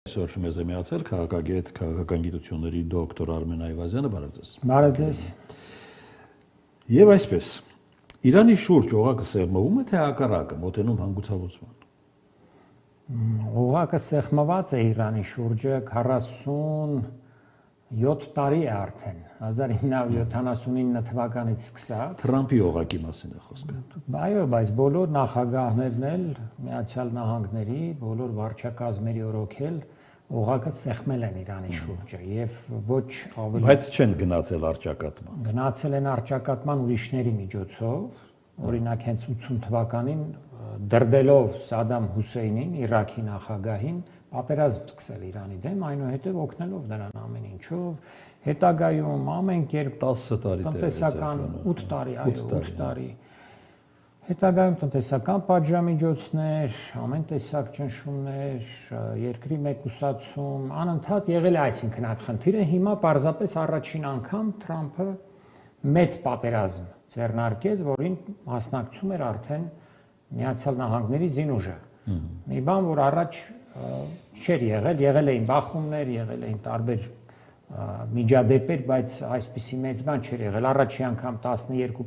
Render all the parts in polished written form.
Այսօր մեզ է միացել քաղաքագետ, քաղաքական գիտությունների դոկտոր Արմեն Այվազյանը, բարև ձեզ։ Բարև ձեզ։ Եվ այսպես, Իրանի շուրջ օղակը սեղմվում է, թե հակառակը, մոտենում հանգուցալուծման։ Օղակը սեղմված է Իրանի շուրջը 47 տարի է արդեն, 1979 թվականից սկսած։ Թրամփի օղակի մասին է խոսքը։ Այո, բայց բոլոր նախագահներն էլ Միացյալ Նահանգների, բոլոր վարչակազմերի օրոքել օղակը սեղմել են Իրանի շուրջը եւ ոչ ավելի։ Բայց չեն գնացել արճակատման։ Գնացել են արճակատման ուրիշների միջոցով, օրինակ հենց 80 թվականին դրդելով Սադամ Հուսեյնին, Իրաքի նախագահին, պատերազմ սկսել Իրանի դեմ, այնուհետև օգնելով նրան ամեն ինչով, հետագայում ամեն կերպ 10 տարի տնտեսական 8 տարի, այո, 8 տարի։ Հետագայում տնտեսական պատժամիջոցներ, ամեն տեսակ ճնշումներ, երկրի մեկուսացում, անընդհատ եղել է այսինքն այդ խնդիրը, հիմա պարզապես առաջին անգամ Թրամփը մեծ պատերազմ ձեռնարկեց, որին մասնակցում էր արդեն Միացյալ Նահանգների զինուժը։ Մի բան, որ առաջ չէր եղել էին բախումներ, եղել էին տարբեր միջադեպեր, բայց այսպիսի մեծ բան չէր եղել։ Առաջի անգամ 12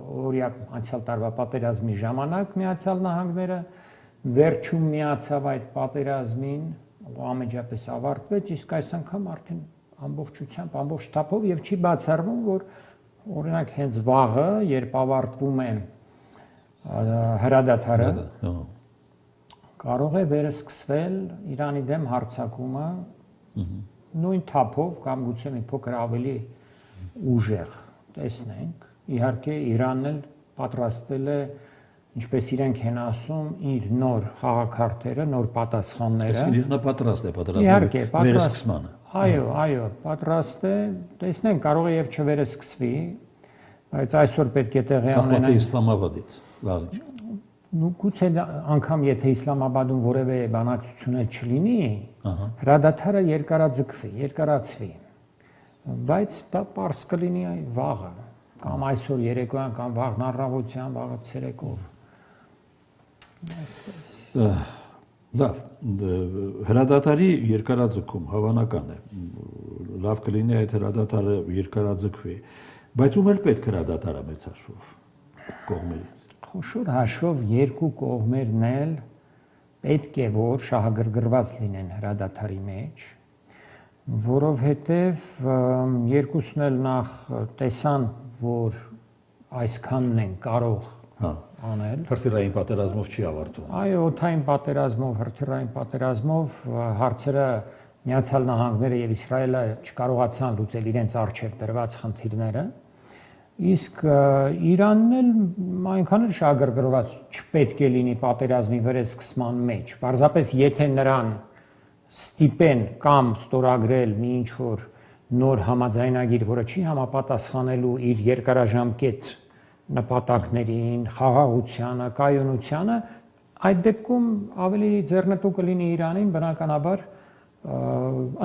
օրյա անցյալ տարվա պատերազմի ժամանակ Միացյալ Նահանգները վերջում միացավ այդ պատերազմին, ամենջապես ավարտվեց, իսկ այս անգամ արդեն ամբողջությամբ, ամբողջ թափով եւ չի բացառվում, որ օրինակ հենց վաղը, երբ ավարտվում է հրադադարը, կարող է վերսկսվել Իրանի դեմ հարձակումը նույն թափով կամ գուցե մի փոքր ավելի ուժեղ, տեսնենք։ Իհարկե Իրանն էլ պատրաստել է, ինչպես իրենք են ասում, իր նոր խաղաքարտերը, նոր պատասխանները։ Իրանը պատրաստ է վերսկսմանը։ Այո, պատրաստ է, տեսնենք, կարող է եւ չվերսկսվի, բայց այսօր պետք է տեղի ունենա Իսլամաբադից, վաղուց։ Գուցե անգամ եթե Իսլամաբադում որևէ բանակցություն չլինի, հրադադարը երկարացվի, բայց դա պարզ կլինի վաղը, կամ այսօր երեկոյան, կամ վաղն առավոտյան, վաղը ցերեկով։ Այսպես։ Լավ, հրադադարի երկարաձգում հավանական է, լավ կլինի այդ հրադադարը երկարաձգվի, բայց ում էլ պետք հրադադարը մեծ հաշվով կողմերից։ Խոշոր հաշվով երկու կողմերն էլ պետք է որ շահագրգռված լինեն հրադադարի մեջ, որովհետև երկուսն էլ նախ տեսան, որ այսքանն են կարող անել։ Հրթիռային պատերազմով չի ավարտվում։ Այո, օդային պատերազմով, հրթիռային պատերազմով հարցերը Միացյալ Նահանգները եւ Իսրայելը չկարողացան լուծել իրենց առջև դրված խնդիրները, իսկ Իրանն էլ այնքան էլ շահագրգռված չպետք է լինի պատերազմի վերսկսման մեջ։ Պարզապես եթե նրան ստիպեն կամ ստորագրել մի ինչ-որ նոր համաձայնագիր, որը չի համապատասխանելու իր երկարաժամկետ նպատակներին, խաղաղությանը, կայունությանը, այդ դեպքում ավելի ձեռնտու կլինի Իրանին բնականաբար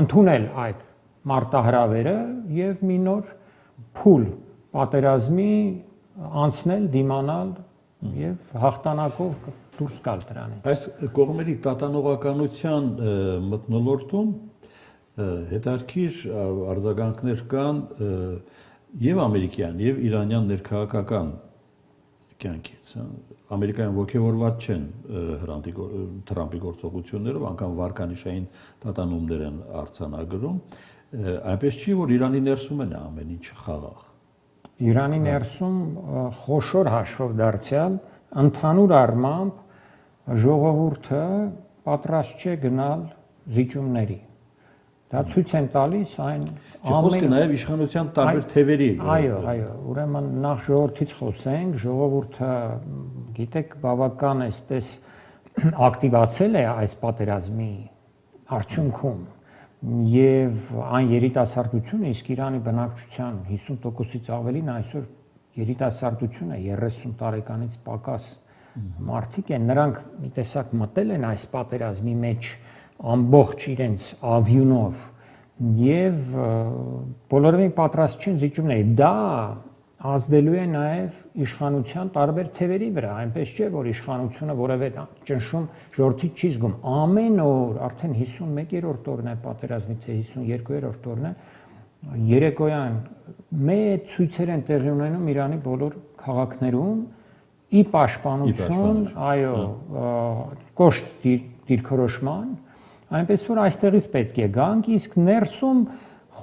ընդունել այդ մարտահրավերը եւ մի նոր փուլ պատերազմի անցնել, դիմանալ եւ հաղթանակով դուրս գալ դրանից։ Այս կողմերի տատանողականության մթնոլորտում հետարքիր արձագանքներ կան եւ ամերիկյան եւ իրանյան ներքաղաքական կյանքից։ Ամերիկայում ոգևորված չեն Թրամփի գործողություններով, անգամ վարկանիշային տատանումներ են արձանագրում, այնպես չի, որ Իրանի ներսում են ամեն ինչ խաղաղ։ Իրանի ներսում խոշոր հաշվով դարձյալ ընդհանուր առմամբ ժողովուրդը պատրաստ չէ գնալ զիջումների։ Դա ցույց են տալիս այն Խոսքը նաև իշխանության տարբեր թևերի։ Այո, ուրեմն նախ ժողովրդից խոսենք, ժողովուրդը գիտեք բավական այսպես ակտիվացել է այս պատերազմի արդյունքում եւ այն երիտասարդությունը, իսկ Իրանի բնակչության 50%-ից ավելին այսօր երիտասարդություն է, 30 տարեկանից պակաս մարդիկ են, նրանք մի տեսակ մտել են այս պատերազմի մեջ ամբողջ իրենց ավյունով եւ բոլորովին պատրաստ չեն զիջումների։ Դա ազդելու է նաև իշխանության տարբեր թևերի վրա, այնպես չէ, որ իշխանությունը որևէ ճնշում ժողովրդից չի զգում։ Ամեն օր, արդեն 51-րդ օրն է պատերազմի, թե 52-րդ օրն է, երեկոյան մեծ ցույցեր են տեղի ունենում Իրանի բոլոր քաղաքներում ի պաշտպանություն, այո, կոշտ դիրքորոշման, այնպես որ այստեղից պետք է գանք, իսկ ներսում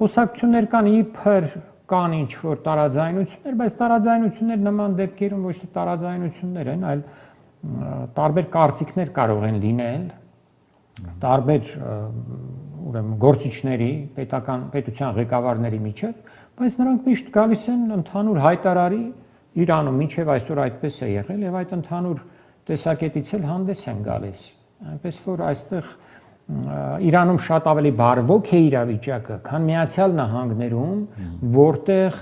խոսակցություններ կան իբր կան ինչ որ տարաձայնություններ, բայց տարաձայնություններ նման դեպքերում ոչ թե տարաձայնություններ են, այլ տարբեր կարծիքներ կարող են լինել, տարբեր ուրեմն գործիչների, պետության ղեկավարների միջև, բայց նրանք միշտ գալիս են ընդհանուր հայտարարի Իրանում մինչև այսօր այդպես է եղել եւ այդ ընդհանուր տեսակետից էլ հանդես են գալիս։ Այնպես որ այստեղ Իրանում շատ ավելի բարվոք է իրավիճակը, քան Միացյալ Նահանգներում, որտեղ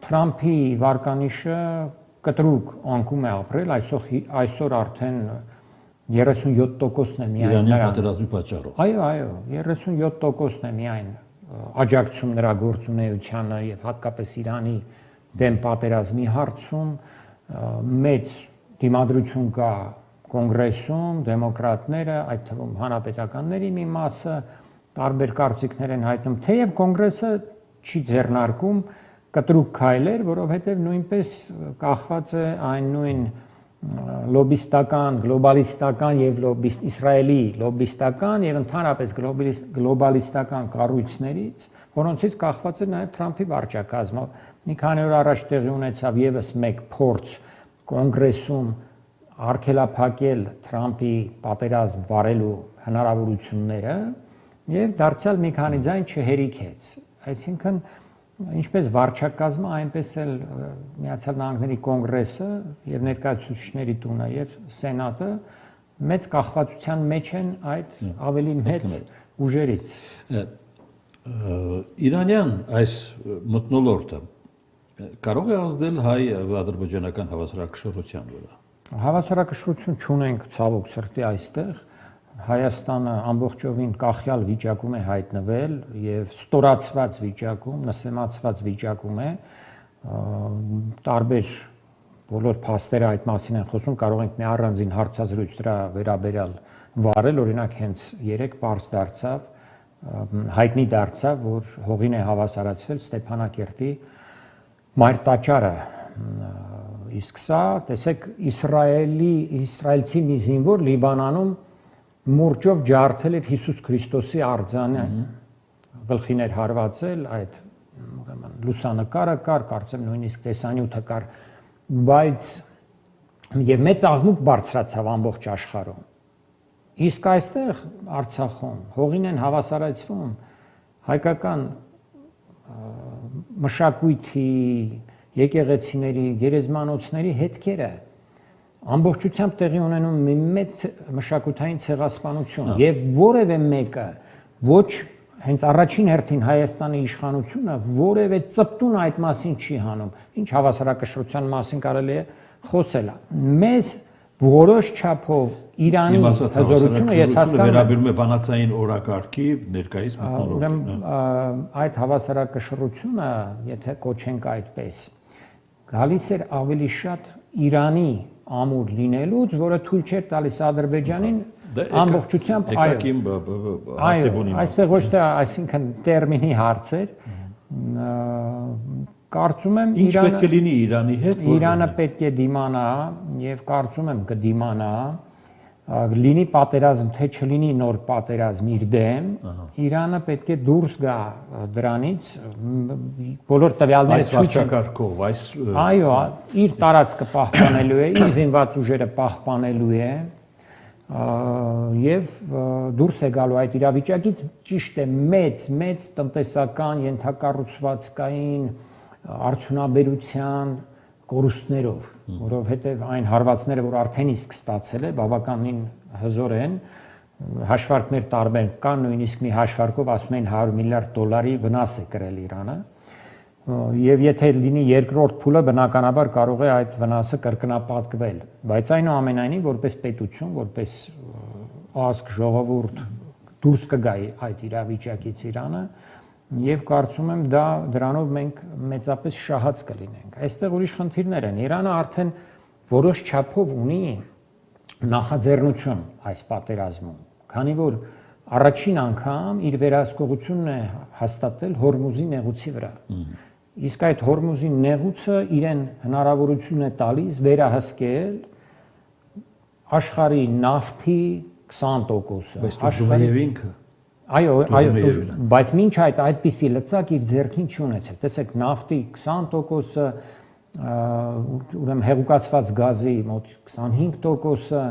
Թրամփի վարկանիշը կտրուկ անկում է ապրել, այսօր արդեն 37%-ն է միայն Իրանի պատերազմի պատճառով։ Այո, 37%-ն է միայն աջակցում նրա գործունեությանը եւ հատկապես Իրանի դեմ պատերազմի հարցում մեծ դիմադրություն կա կոնգրեսում, դեմոկրատները, այդ թվում հանրապետականների մի մասը տարբեր կարծիքներ են հայտնում, թեև կոնգրեսը չի ձեռնարկում կտրուկ քայլեր, որովհետև նույնպես կախված է այն նույն լոբիստական, գլոբալիստական եւ Իսրայելի լոբիստական եւ ընդհանրապես գլոբալիստական կառույցներից, որոնցից կախված է նաեւ Թրամփի վարչակազմը։ Մի քանի օր առաջ տեղի ունեցավ եւս մեկ փորձ կոնգրեսում արգելափակել Թրամփի պատերազմ վարելու հնարավորությունները եւ դարձյալ մի քանի ձայն չհերիքեց։ Այսինքն ինչպես վարչակազմը, այնպես էլ Միացյալ Նահանգների կոնգրեսը եւ ներկայացուցիչների տունը եւ սենատը մեծ կախվածության մեջ են այդ ավելի մեծ ուժերից։ Իրանյան այս մթնոլորտը կարող է ազդել հայ-ադրբեջանական հավասարակշռության վրա։ Հավասարակշռություն չունենք ցավոք սրտի այստեղ։ Հայաստանը ամբողջովին կախյալ վիճակում է հայտնվել եւ ստորացված վիճակում, նսեմացված վիճակում է։ Տարբեր բոլոր փաստերը այդ մասին են խոսում, կարող ենք մի առանձին հարցազրույց դրա վերաբերյալ վարել, օրինակ հենց երեք պարզ դարձավ, հայտնի դարձավ, որ հողին է հավասարացվել Ստեփանակերտի մայր տաճարը։ Իսկ սա, տեսեք, իսրայելցի մի զինվոր Լիբանանում մուրճով ջարդել էր Հիսուս Քրիստոսի արձանը, գլխին էր հարվածել, այդ լուսանկարը կար, կարծեմ նույնիսկ տեսանյութը կար, բայց եւ մեծ աղմուկ բարձրացավ ամբողջ աշխարհում։ Իսկ այստեղ Արցախում հողին են հավասարացվում հայկական մշակույթի, եկեղեցիների, գերեզմանոցների հետքերը ամբողջությամբ տեղի ունենում մի մեծ մշակութային ցեղասպանություն եւ որևէ մեկը ոչ հենց առաջին հերթին Հայաստանի իշխանությունը որևէ ծպտուն այդ մասին չի հանում, ինչ հավասարակշռության մասին կարելի է խոսել։ Մեզ որոշ չափով Իրանի հզորությունը ես հասկանում եմ վերաբերում է բանացային օրակարգի ներկայիս մթնոլորտին։ Ուրեմն այդ հավասարակշռությունը, եթե կոչենք այդպես, գալիս էր ավելի շատ Իրանի ամուր լինելուց, որը թույլ չէր տալիս Ադրբեջանին ամբողջությամբ այստեղ ոչ թե այսինքն տերմինի հարց էր, կարծում եմ ինչ պետք է լինի Իրանի հետ, Իրանը պետք է դիմանա եւ կարծում եմ կդիմանա, լինի պատերազմ, թե չլինի նոր պատերազմ իր դեմ, Իրանը պետք է դուրս գա դրանից, բոլոր տվյալները ցույց են կարգով, այո, իր տարածքը պահպանելու է, իր զինված ուժերը պահպանելու է եւ դուրս է գալու այդ իրավիճակից, ճիշտ է, մեծ տնտեսական ենթակառուցվածքային արդյունաբերության կորուստներով, որովհետև այն հարվածները, որ արդեն իսկ ստացել է, բավականին հզոր են, հաշվարկներ տարբեր կան, նույնիսկ մի հաշվարկով ասում են $100 միլիարդ վնաս է կրել Իրանը, եւ եթե լինի երկրորդ փուլը, բնականաբար կարող է այդ վնասը կրկնապատկվել, բայց այնուամենայնիվ որպես պետություն, որպես ազգ, ժողովուրդ դուրս կգա այդ իրավիճակից Իրանը, եւ կարծում եմ դրանով մենք մեծապես շահած կլինենք։ Այստեղ ուրիշ խնդիրներ են։ Իրանը արդեն որոշ չափով ունի նախաձեռնություն այս պատերազմում, քանի որ առաջին անգամ իր վերահսկողությունն է հաստատել Հորմուզի նեղուցի վրա։ Իսկ այդ Հորմուզի նեղուցը իրեն հնարավորություն է տալիս վերահսկել աշխարհի նավթի 20%-ը։ Աշխարհի ինքը Այո, բայց մինչ այդպիսի լծակ իր ձեռքին չունեցել։ Տեսեք, նավթի 20%-ը, ուրեմն հեղուկացված գազի մոտ 25%-ը,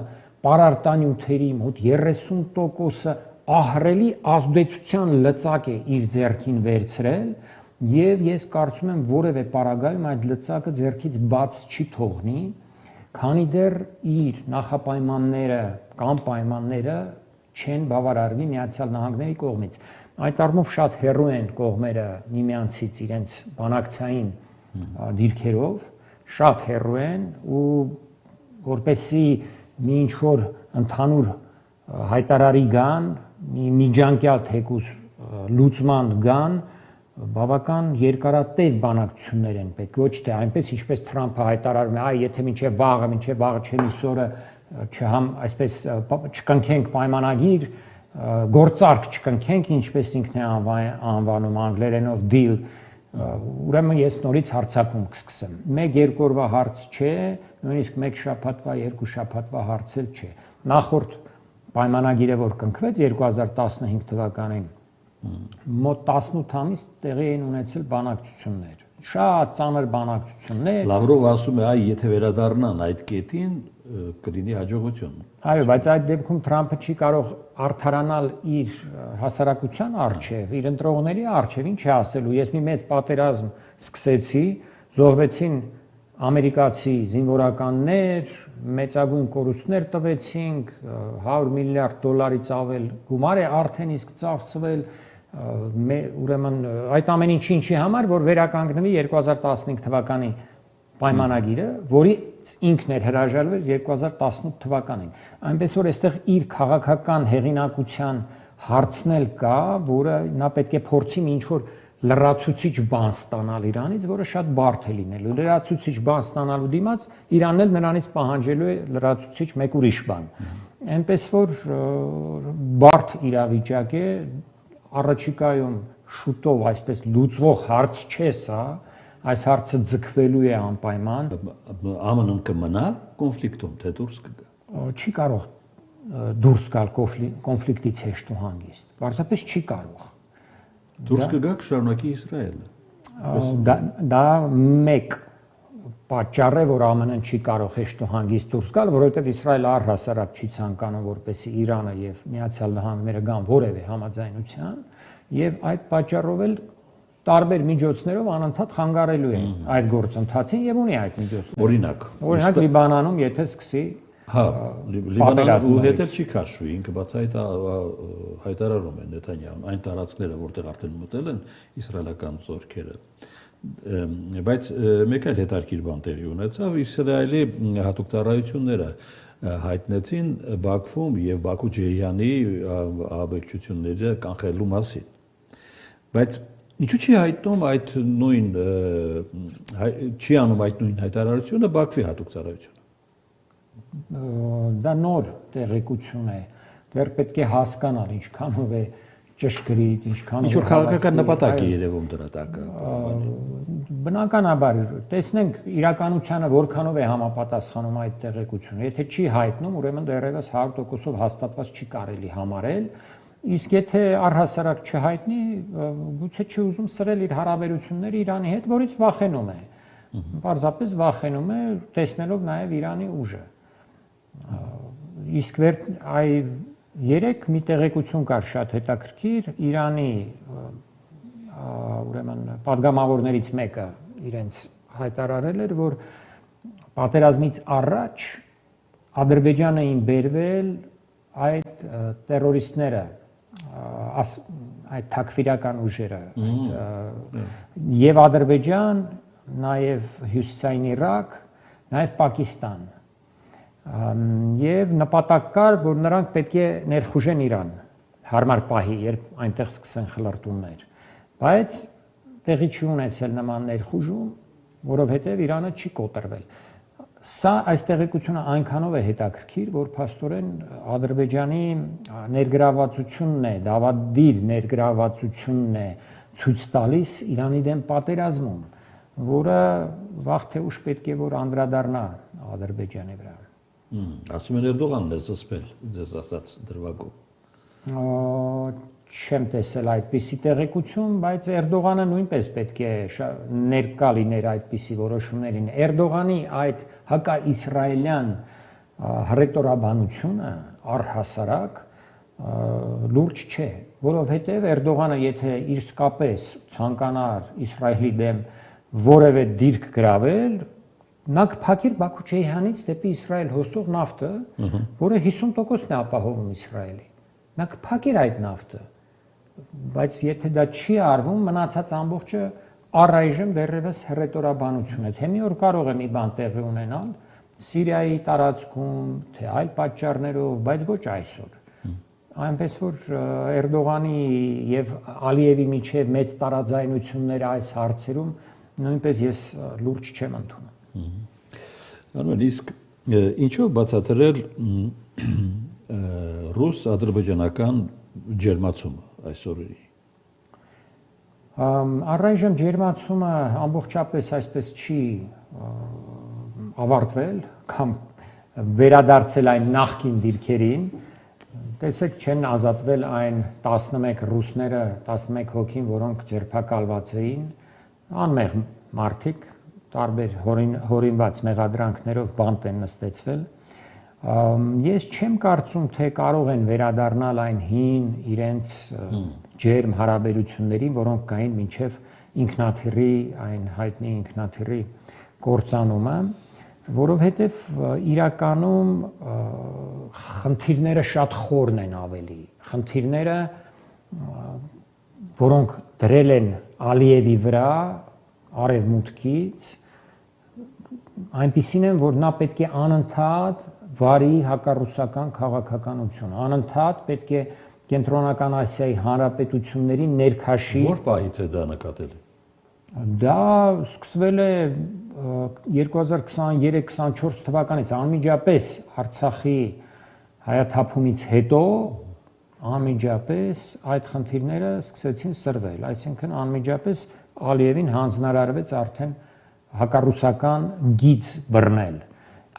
պարարտանյութերի մոտ 30%-ը ահռելի ազդեցության լծակ է իր ձեռքին վերցրել, եւ ես կարծում եմ որևէ պարագայում այդ լծակը ձեռքից բաց չի թողնի, քանի դեռ իր նախապայմանները կամ պայմանները չեն բավարարվի Միացյալ Նահանգների կողմից։ Այդ առումով շատ հեռու են կողմերը միմյանցից իրենց բանակցային դիրքերով, շատ հեռու են ու որպեսի մի ինչ-որ ընդհանուր հայտարարի գան, մի միջանկյալ թեկուզ լուծման գան, բավական երկարատև բանակցություններ են պետք, ոչ թե այնպես ինչպես Թրամփը հայտարարում է, եթե մինչև վաղը չեմիս օրը այսպես չկնքենք պայմանագիր, գործարք չկնքենք, ինչպես ինքն է անվանում անգլերենով deal, ուրեմն ես նորից հարձակում կսկսեմ։ 1-2 օրվա հարց չէ, նույնիսկ 1 շաբաթվա, 2 շաբաթվա հարց էլ չէ։ Նախորդ պայմանագիրը, որ կնքվեց 2015 թվականին, մոտ 18 ամիս տեղի էին ունեցել բանակցություններ, շատ ծանր բանակցություններ։ Լավրովը ասում է, եթե վերադառնան այդ կետին, կլինի հաջողություն։ Այո, բայց այդ դեպքում Թրամփը չի կարող արդարանալ իր հասարակության առջև, իր ընտրողների առջև, ինչ է ասելու։ Ես մի մեծ պատերազմ սկսեցի, զոհվեցին ամերիկացի զինվորականներ, մեծագույն կորուստներ տվեցինք, $100 միլիարդ ավել գումար է արդեն իսկ ծախսվել, ուրեմն այդ ամեն ինչի համար, որ վերականգնվի 2015 թվականի պայմանագիրը, որի ինքն էր հրաժարվել 2018 թվականին։ Այնպես որ այստեղ իր քաղաքական հեղինակության հարցն էլ կա, որը նա պետք է փորձի ինչ որ լրացուցիչ բան ստանալ Իրանից, որը շատ բարդ է լինելու։ Լրացուցիչ բան ստանալու դիմաց Իրանն էլ նրանից պահանջելու է լրացուցիչ մեկ ուրիշ բան։ Այնպես որ բարդ իրավիճակ է, առաջիկայում շուտով այսպես լուծվող հարց չէ սա, այս հարցը ձգվելու է անպայման։ ԱՄՆ-ն կմնա կոնֆլիկտում, թե դուրս կգա։ Չի կարող դուրս գալ կոնֆլիկտից հեշտ ու հանգիստ։ Պարզապես չի կարող։ Դուրս կգա կշարունակի Իսրայելը։ Դա մեկ պատճառ է, որ ԱՄՆ-ն չի կարող հեշտ ու հանգիստ դուրս գալ, որովհետև Իսրայելը առհասարակ չի ցանկանում, որպեսզի Իրանը եւ Միացյալ Նահանգները գան որևէ համաձայնության, եւ այդ պատճառով էլ տարբեր միջոցներով անընդհատ խանգարելու է այդ գործընթացին եւ ունի այդ միջոցները։ Օրինակ Լիբանանում, եթե սկսի Լիբանանում հետև չի քաշվի, ինքը հայտարարում է Նեթանյահուն այն տարածքները, որտեղ արդեն մտել են իսրայելական զորքերը։ Բայց մեկ այլ հետաքրքիր բան տեղի ունեցավ, Իսրայելի հատուկ ծառայությունները հայտնեցին Բաքվում եւ Բաքու Ջեյանի աբեկչությունները կանխելու մասին։ Բայց ինչու չի հայտնում այդ նույն չի անում այդ նույն հայտարարությունը Բաքվի հատուկ ծառայությունը։ Դա նոր տեղեկություն է, դեռ պետք է հասկանալ ինչքանով է ճշգրիտ, ինչքանով ինչ որ քաղաքական նպատակ է երևում դրա տակը։ Բնականաբար, տեսնենք իրականությանը որքանով է համապատասխանում այդ տեղեկությունը։ Եթե չի հայտնում, ուրեմն դեռևս 100%-ով հաստատված չի կարելի համարել, իսկ եթե առհասարակ չհայտնի, գուցե չի ուզում սրել իր հարաբերությունները Իրանի հետ, որից վախենում է։ Պարզապես վախենում է, տեսնելով նաև Իրանի ուժը։ Իսկ երեք մի տեղեկություն կար շատ հետաքրքիր, Իրանի ուրեմն падգամավորներից մեկը իրենց հայտարարել էր, որ պատերազմից առաջ Ադրբեջանը էին բերվել այդ տերորիստները, այդ թաքֆիրական ուժերը, եւ Ադրբեջան, նաեւ Հյուսիսային Իրաք, նաեւ Պակիստան։ Եվ նպատակ կար, որ նրանք պետք է ներխուժեն Իրան, հարմար պահի, երբ այնտեղ սկսեն խլրտումներ։ բայց տեղի չի ունեցել նման ներխուժում, որովհետև Իրանը չի կոտրվել։ Սա այս տեղեկությունը այնքանով է հետաքրքիր, որ փաստորեն Ադրբեջանի ներգրավվածությունն է, դավադիր ներգրավվածությունն է ցույց տալիս Իրանի դեմ պատերազմում, որը վաղ թե ուշ պետք է որ անդրադառնա Ադրբեջանի վրա։ Ասում են Էրդողանն է զսպել ձեզ ասած դրվագում։ Չեմ տեսել այդպիսի տեղեկություն, բայց Էրդողանը նույնպես պետք է ներկա լիներ այդպիսի որոշումներին։ Էրդողանի այդ հակաիսրայելյան հռետորաբանությունը առհասարակ լուրջ չէ, որովհետև Էրդողանը եթե իսկապես ցանկանար Իսրայելի դեմ որևէ դիրք գրավել, նա կփակիր Բաքու Ջեյհանից դեպի Իսրայել հոսող նավթը, որը 50%-ն է ապահովում Իսրայելի։ Նա կփակիր այդ նավթը, բայց եթե դա չի արվում, մնացած ամբողջը առայժմ դեռևս հռետորաբանություն է, թե մի օր կարող է մի բան տեղի ունենալ Սիրիայի տարածքում, թե այլ պատճառներով, բայց ոչ այսօր։ Այնպես որ Էրդողանի եւ Ալիևի միջև մեծ տարաձայնությունները այս հարցերում նույնպես ես լուրջ չեմ ընդունում։ Արմեն, իսկ ինչով բացատրել ռուս-ադրբեջանական ջերմացումը այս օրերի։ Առայժմ ջերմացումը ամբողջապես այսպես չի ավարտվել կամ վերադարձել այն նախկին դիրքերին։ Տեսեք, չեն ազատվել այն 11 ռուսները, 11 հոգին, որոնք ձերբակալված էին, անմեղ մարդիկ, տարբեր հորինված մեղադրանքներով բանտ են նստեցվել։ Ես չեմ կարծում, թե կարող են վերադառնալ այն հին իրենց ջերմ հարաբերություններին, որոնք կային մինչև ինքնաթիռի, այն հայտնի ինքնաթիռի կործանումը, որովհետև իրականում խնդիրները շատ խորն են ավելի։ Խնդիրները, որոնք դրել են Ալիևի վրա արևմուտքից, այնպիսին են, որ նա պետք է անընդհատ վարի հակառուսական քաղաքականություն, անընդհատ պետք է Կենտրոնական Ասիայի հանրապետությունների ներքաշի։ Որ պահից է դա նկատել։ Դա սկսվել է 2023-24 թվականից, անմիջապես Արցախի հայաթափումից հետո անմիջապես այդ խնդիրները սկսեցին սրվել, այսինքն անմիջապես Ալիևին հանձնարարվեց արդեն հակառուսական գիծ բռնել։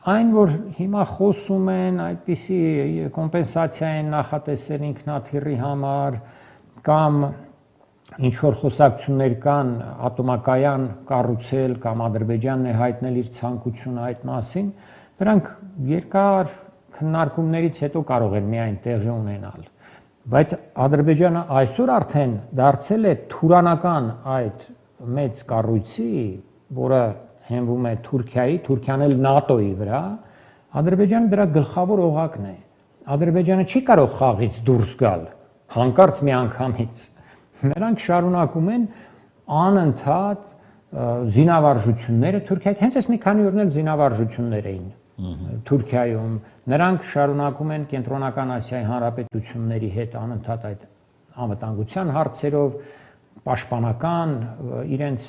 Այն, որ հիմա խոսում են, այդպիսի կոմպենսացիա են նախատեսել ինքնաթիռի համար կամ ինչ-որ խոսակցություններ կան ատոմակայան կառուցել կամ Ադրբեջանն է հայտնել իր ցանկությունը այդ մասին, դրանք երկար քննարկումներից հետո կարող են միայն տեղի ունենալ։ Բայց Ադրբեջանը այսօր արդեն դարձել է թուրանական այդ մեծ կառույցի, որը հենվում է Թուրքիայի, Թուրքիան էլ ՆԱՏՕ-ի վրա, Ադրբեջանը դրա գլխավոր օղակն է։ Ադրբեջանը չի կարող խաղից դուրս գալ, հանկարծ մի անգամից։ Նրանք շարունակում են անընդհատ զինավարժությունները Թուրքիայի, հենց այս մի քանի օրն էլ զինավարժություններ էին Թուրքիայում։ Նրանք շարունակում են Կենտրոնական Ասիայի հանրապետությունների հետ անընդհատ այդ անվտանգության հարցերով պաշտպանական իրենց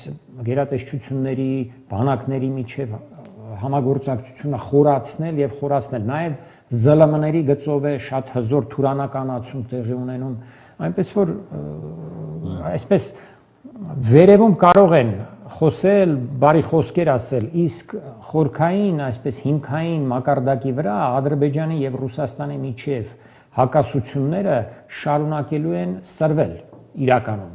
գերատեսչությունների, բանակների միջև համագործակցությունը խորացնել եւ խորացնել, նաեւ ԶԼՄ-ների գծով է շատ հզոր թուրանականացում տեղի ունենում, այնպես որ այսպես վերևում կարող են խոսել, բարի խոսքեր ասել, իսկ խորքային, այսպես հիմքային մակարդակի վրա Ադրբեջանի եւ Ռուսաստանի միջև հակասությունները շարունակելու են սրվել իրականում։